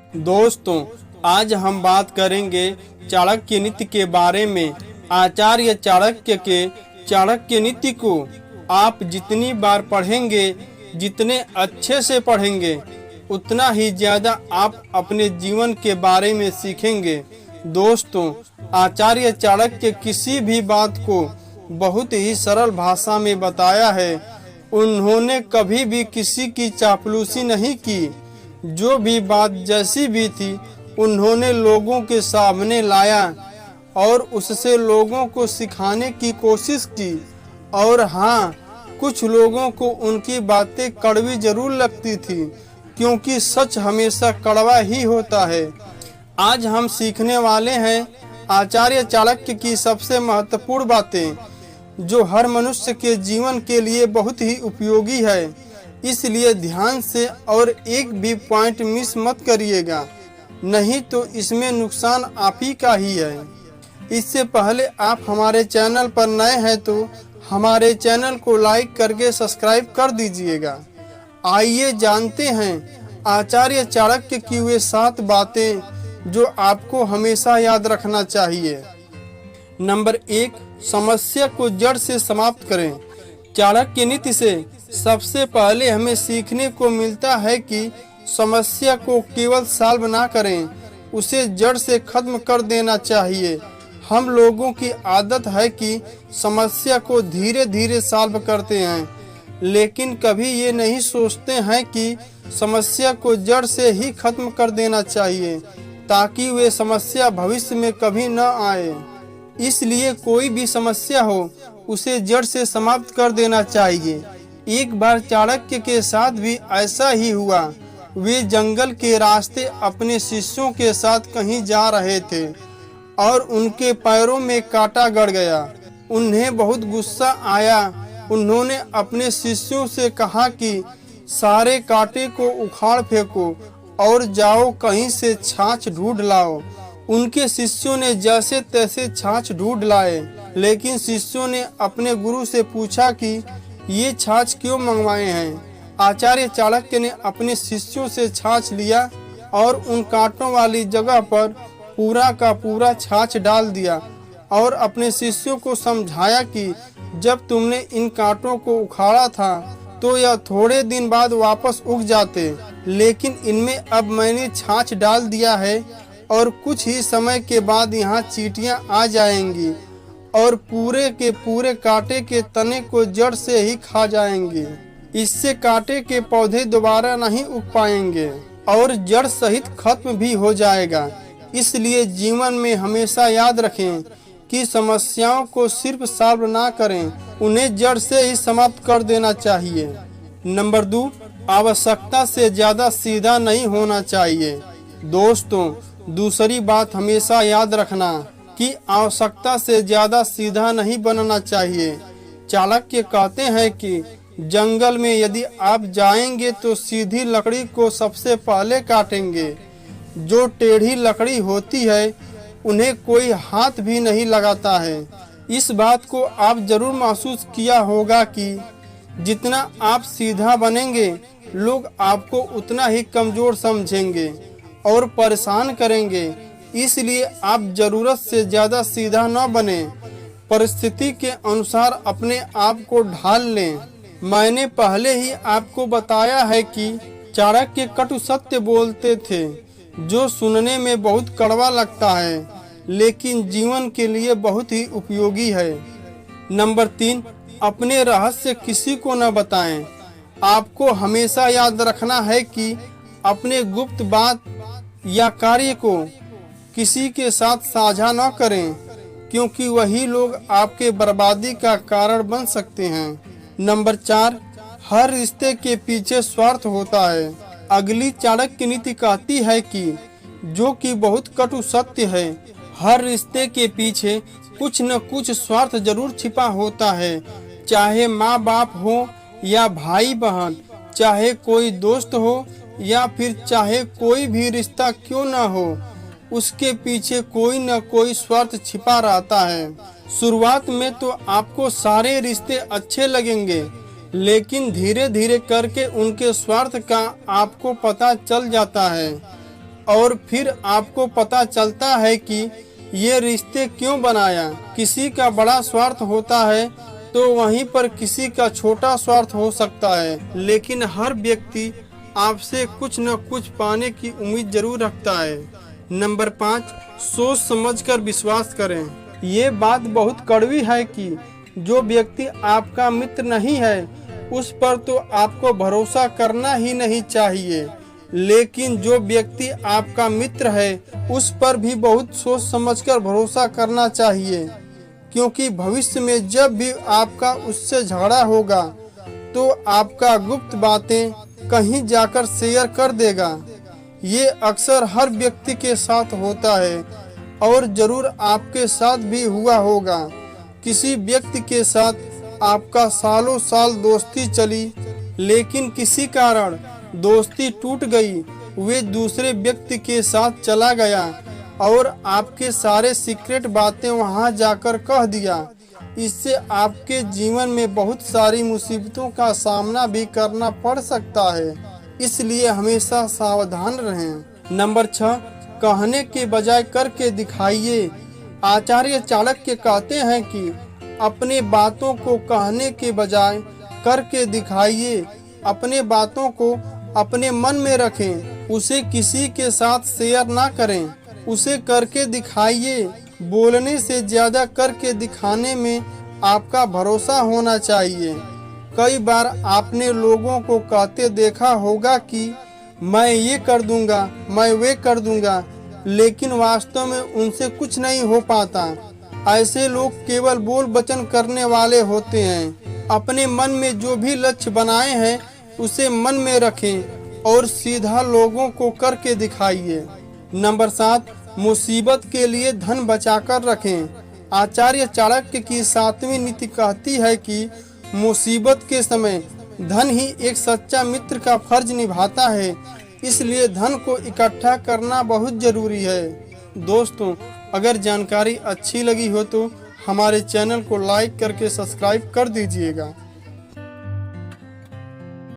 दोस्तों, आज हम बात करेंगे चाणक्य नीति के बारे में। आचार्य चाणक्य के चाणक्य नीति को आप जितनी बार पढ़ेंगे, जितने अच्छे से पढ़ेंगे, उतना ही ज़्यादा आप अपने जीवन के बारे में सीखेंगे। दोस्तों, आचार्य चाणक्य किसी भी बात को बहुत ही सरल भाषा में बताया है। उन्होंने कभी भी किसी की चापलूसी नहीं की। जो भी बात जैसी भी थी, उन्होंने लोगों के सामने लाया और उससे लोगों को सिखाने की कोशिश की। और हाँ, कुछ लोगों को उनकी बातें कड़वी जरूर लगती थी, क्योंकि सच हमेशा कड़वा ही होता है। आज हम सीखने वाले हैं आचार्य चाणक्य की सबसे महत्वपूर्ण बातें, जो हर मनुष्य के जीवन के लिए बहुत ही उपयोगी है। इसलिए ध्यान से और एक भी पॉइंट मिस मत करिएगा, नहीं तो इसमें नुकसान आप ही का ही है। इससे पहले आप हमारे चैनल पर नए हैं तो हमारे चैनल को लाइक करके सब्सक्राइब कर दीजिएगा। आइए जानते हैं आचार्य चाणक्य की वे 7 बातें जो आपको हमेशा याद रखना चाहिए। नंबर 1, समस्या को जड़ से समाप्त करें। चाणक्य नीति से सबसे पहले हमें सीखने को मिलता है कि समस्या को केवल सॉल्व ना करें, उसे जड़ से खत्म कर देना चाहिए। हम लोगों की आदत है कि समस्या को धीरे धीरे सॉल्व करते हैं, लेकिन कभी ये नहीं सोचते हैं कि समस्या को जड़ से ही खत्म कर देना चाहिए, ताकि वे समस्या भविष्य में कभी न आए। इसलिए कोई भी समस्या हो, उसे जड़ से समाप्त कर देना चाहिए। एक बार चाणक्य के साथ भी ऐसा ही हुआ। वे जंगल के रास्ते अपने शिष्यों के साथ कहीं जा रहे थे और उनके पैरों में कांटा गड़ गया। उन्हें बहुत गुस्सा आया। उन्होंने अपने शिष्यों से कहा कि सारे कांटे को उखाड़ फेंको और जाओ कहीं से छाछ ढूंढ लाओ। उनके शिष्यों ने जैसे तैसे छाछ ढूंढ लाए, लेकिन शिष्यों ने अपने गुरु से पूछा कि ये छाछ क्यों मंगवाए हैं। आचार्य चाणक्य ने अपने शिष्यों से छाछ लिया और उन कांटों वाली जगह पर पूरा का पूरा छाछ डाल दिया और अपने शिष्यों को समझाया कि जब तुमने इन कांटों को उखाड़ा था तो यह थोड़े दिन बाद वापस उग जाते, लेकिन इनमें अब मैंने छाछ डाल दिया है और कुछ ही समय के बाद यहाँ चींटियाँ आ जाएंगी और पूरे के पूरे कांटे के तने को जड़ से ही खा जाएंगे। इससे कांटे के पौधे दोबारा नहीं उग पाएंगे और जड़ सहित खत्म भी हो जाएगा। इसलिए जीवन में हमेशा याद रखें कि समस्याओं को सिर्फ सॉल्व ना करें, उन्हें जड़ से ही समाप्त कर देना चाहिए। नंबर 2, आवश्यकता से ज्यादा सीधा नहीं होना चाहिए। दोस्तों, दूसरी बात हमेशा याद रखना कि आवश्यकता से ज्यादा सीधा नहीं बनना चाहिए। चाणक्य कहते हैं कि जंगल में यदि आप जाएंगे तो सीधी लकड़ी को सबसे पहले काटेंगे। जो टेढ़ी लकड़ी होती है उन्हें कोई हाथ भी नहीं लगाता है। इस बात को आप जरूर महसूस किया होगा कि जितना आप सीधा बनेंगे, लोग आपको उतना ही कमजोर समझेंगे और परेशान करेंगे। इसलिए आप जरूरत से ज्यादा सीधा न बने, परिस्थिति के अनुसार अपने आप को ढाल लें। मैंने पहले ही आपको बताया है कि चाणक्य कटु सत्य बोलते थे, जो सुनने में बहुत कड़वा लगता है, लेकिन जीवन के लिए बहुत ही उपयोगी है। नंबर 3, अपने रहस्य किसी को न बताएं। आपको हमेशा याद रखना है कि अपने गुप्त बात या कार्य को किसी के साथ साझा न करें, क्योंकि वही लोग आपके बर्बादी का कारण बन सकते हैं। नंबर 4, हर रिश्ते के पीछे स्वार्थ होता है। अगली चाणक्य नीति कहती है कि जो कि बहुत कटु सत्य है, हर रिश्ते के पीछे कुछ न कुछ स्वार्थ जरूर छिपा होता है। चाहे माँ बाप हो या भाई बहन, चाहे कोई दोस्त हो या फिर चाहे कोई भी रिश्ता क्यों न हो, उसके पीछे कोई न कोई स्वार्थ छिपा रहता है। शुरुआत में तो आपको सारे रिश्ते अच्छे लगेंगे, लेकिन धीरे धीरे करके उनके स्वार्थ का आपको पता चल जाता है। और फिर आपको पता चलता है कि ये रिश्ते क्यों बनाया। किसी का बड़ा स्वार्थ होता है तो वहीं पर किसी का छोटा स्वार्थ हो सकता है, लेकिन हर व्यक्ति आपसे कुछ न कुछ पाने की उम्मीद जरूर रखता है। नंबर 5, सोच समझकर विश्वास करें। ये बात बहुत कड़वी है कि जो व्यक्ति आपका मित्र नहीं है उस पर तो आपको भरोसा करना ही नहीं चाहिए, लेकिन जो व्यक्ति आपका मित्र है उस पर भी बहुत सोच समझकर भरोसा करना चाहिए, क्योंकि भविष्य में जब भी आपका उससे झगड़ा होगा तो आपका गुप्त बातें कहीं जाकर शेयर कर देगा। ये अक्सर हर व्यक्ति के साथ होता है और जरूर आपके साथ भी हुआ होगा। किसी व्यक्ति के साथ आपका सालों साल दोस्ती चली, लेकिन किसी कारण दोस्ती टूट गई, वे दूसरे व्यक्ति के साथ चला गया और आपके सारे सीक्रेट बातें वहां जाकर कह दिया। इससे आपके जीवन में बहुत सारी मुसीबतों का सामना भी करना पड़ सकता है, इसलिए हमेशा सावधान रहें। नंबर 6, कहने के बजाय करके दिखाइए। आचार्य चाणक्य कहते हैं कि अपने बातों को कहने के बजाय करके दिखाइए। अपने बातों को अपने मन में रखें, उसे किसी के साथ शेयर ना करें, उसे करके दिखाइए। बोलने से ज्यादा करके दिखाने में आपका भरोसा होना चाहिए। कई बार आपने लोगों को कहते देखा होगा कि मैं ये कर दूंगा, मैं वे कर दूंगा, लेकिन वास्तव में उनसे कुछ नहीं हो पाता। ऐसे लोग केवल बोल वचन करने वाले होते हैं। अपने मन में जो भी लक्ष्य बनाए हैं उसे मन में रखें और सीधा लोगों को करके दिखाइए। नंबर 7, मुसीबत के लिए धन बचाकर रखें। आचार्य चाणक्य की 7वीं नीति कहती है कि मुसीबत के समय धन ही एक सच्चा मित्र का फर्ज निभाता है, इसलिए धन को इकट्ठा करना बहुत जरूरी है। दोस्तों, अगर जानकारी अच्छी लगी हो तो हमारे चैनल को लाइक करके सब्सक्राइब कर दीजिएगा।